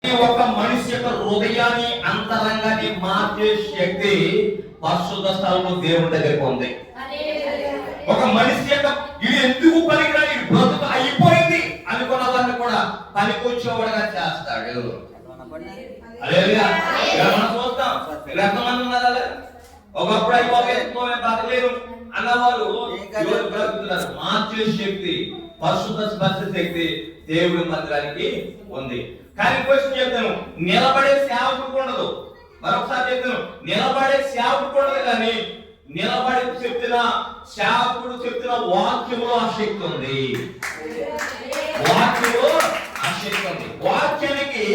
ఒక మనిషి యొక్క హృదయాన్ని అంతరంగాన్ని మార్చే శక్తి పరిశుద్ధ స్థలంలో దేవుని దగ్గరికి ఉంది. ఒక మనిషి యొక్క ఇది ఎందుకు పనికిరాని బ్రతుకు అయిపోయింది అనుకున్న వారిని కూడా పనికొచ్చేవాడుగా చేస్తాడు. మనం చూస్తాం ఎంతమంది ఉన్నారు ఒకప్పుడు అయిపోయి బతకలేదు అన్నవారు బ్రతుకుతున్నారు. మార్చే శక్తి పరిశుద్ధ స్పర్శ శక్తి దేవుడి మందిరానికి ఉంది. కానీ క్వశ్చన్ చెప్తాను, నిలబడే సేవకుడు ఉండదు. మరొకసారి చెప్తాను, నిలబడే సేవకుడు ఉండదు. కానీ నిలబడి చెప్తున్న సేవకుడు చెప్తున్న వాక్యంలో ఆ శక్తి ఉంది. వాక్యంలో ఆ శక్తి ఉంది. వాక్యానికి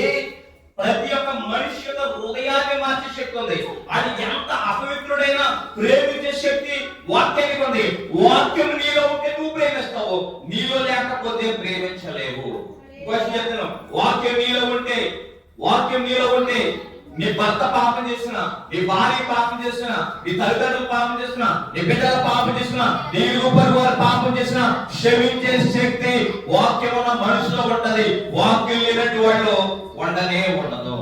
ప్రతి ఒక్క మనిషి యొక్క హృదయాన్ని మార్చే శక్తి ఉంది. అది ఎంత అపవిత్రుడైనా ప్రేమించే శక్తి వాక్యానికి ఉంది. వాక్యం నీలో ఉంటే నువ్వు ప్రేమిస్తావు, నీలో లేకపోతే ప్రేమించలేవు. చెప్తున్నాం, వాక్యం నీలో ఉంటే నీ భర్త పాపం చేసిన, నీ భార్య పాపం చేసిన, నీ తల్లిదండ్రులు పాపం చేసిన, నీ బిడ్డల పాపం చేసిన, నీ రూపరి వారు పాపం చేసిన క్షమించే శక్తి వాక్యం ఉన్న మనుషులో ఉంటది. వాక్యం లేనట్టు వాళ్ళు ఉండనే ఉండదు.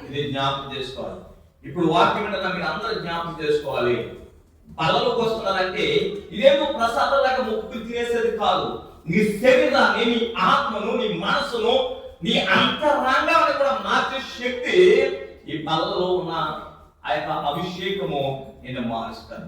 ఇది జ్ఞాపకం చేసుకోవాలి. ఇప్పుడు వాక్యం అంటే మీరు అందరూ జ్ఞాపకం చేసుకోవాలి. పళ్ళలోకి వస్తున్నారంటే ఇదేమో ప్రసాదం లాగా ముక్కు తినేసేది కాదు. నీ శరీరాన్ని, నీ ఆత్మను, నీ మనసును, నీ అంతరంగాన్ని కూడా మార్చే శక్తి ఈ పళ్ళలో ఉన్న ఆ యొక్క అభిషేకము నేను మారుస్తాను.